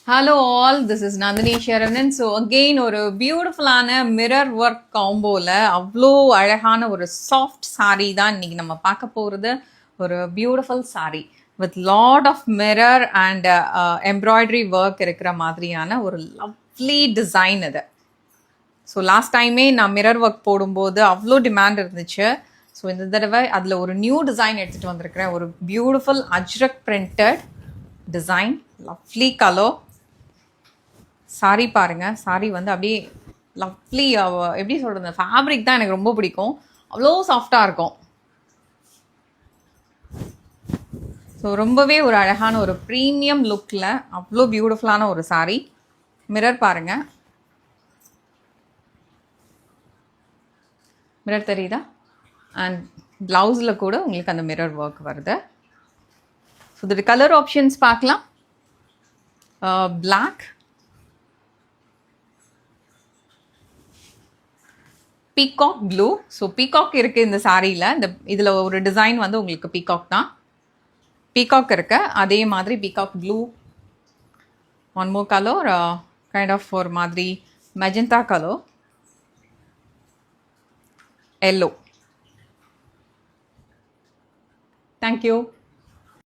Hello all, this is Nandini Sharanan. So again ஒரு பியூட்டிஃபுல்லான mirror work காம்போல அவ்வளோ அழகான ஒரு சாஃப்ட் saree தான் இன்னைக்கு நம்ம பார்க்க போகிறது. ஒரு beautiful saree with lot of mirror and embroidery work இருக்கிற மாதிரியான ஒரு லவ்லி டிசைன் இது. ஸோ லாஸ்ட் டைமே நான் மிரர் ஒர்க் போடும்போது அவ்வளோ டிமாண்ட் இருந்துச்சு. ஸோ இந்த தடவை அதில் ஒரு நியூ டிசைன் எடுத்துகிட்டு வந்திருக்கிறேன். ஒரு beautiful Ajrakh printed design, lovely colour. Sorry பாருங்கள், சாரி வந்து அப்படியே லவ்லி, எப்படி சொல்கிறது, ஃபேப்ரிக் தான் எனக்கு ரொம்ப பிடிக்கும். அவ்வளோ சாஃப்டாக இருக்கும். ஸோ ரொம்பவே ஒரு அழகான ஒரு ப்ரீமியம் லுக்கில் அவ்வளோ பியூட்டிஃபுல்லான ஒரு சாரி. மிரர் பாருங்கள், மிரர் தெரியுதா? அண்ட் ப்ளவுஸில் கூட உங்களுக்கு அந்த மிரர் ஒர்க் வருது. ஸோ இது கலர் ஆப்ஷன்ஸ் பார்க்கலாம். Black, peacock blue. So peacock இருக்குது இந்த சாரியில். இதில் ஒரு டிசைன் வந்து உங்களுக்கு பீகாக் தான், பீகாக் இருக்கு. அதே மாதிரி peacock blue, one more colour kind of ஒரு மாதிரி மெஜந்தா கலர், எல்லோ. தேங்க்யூ.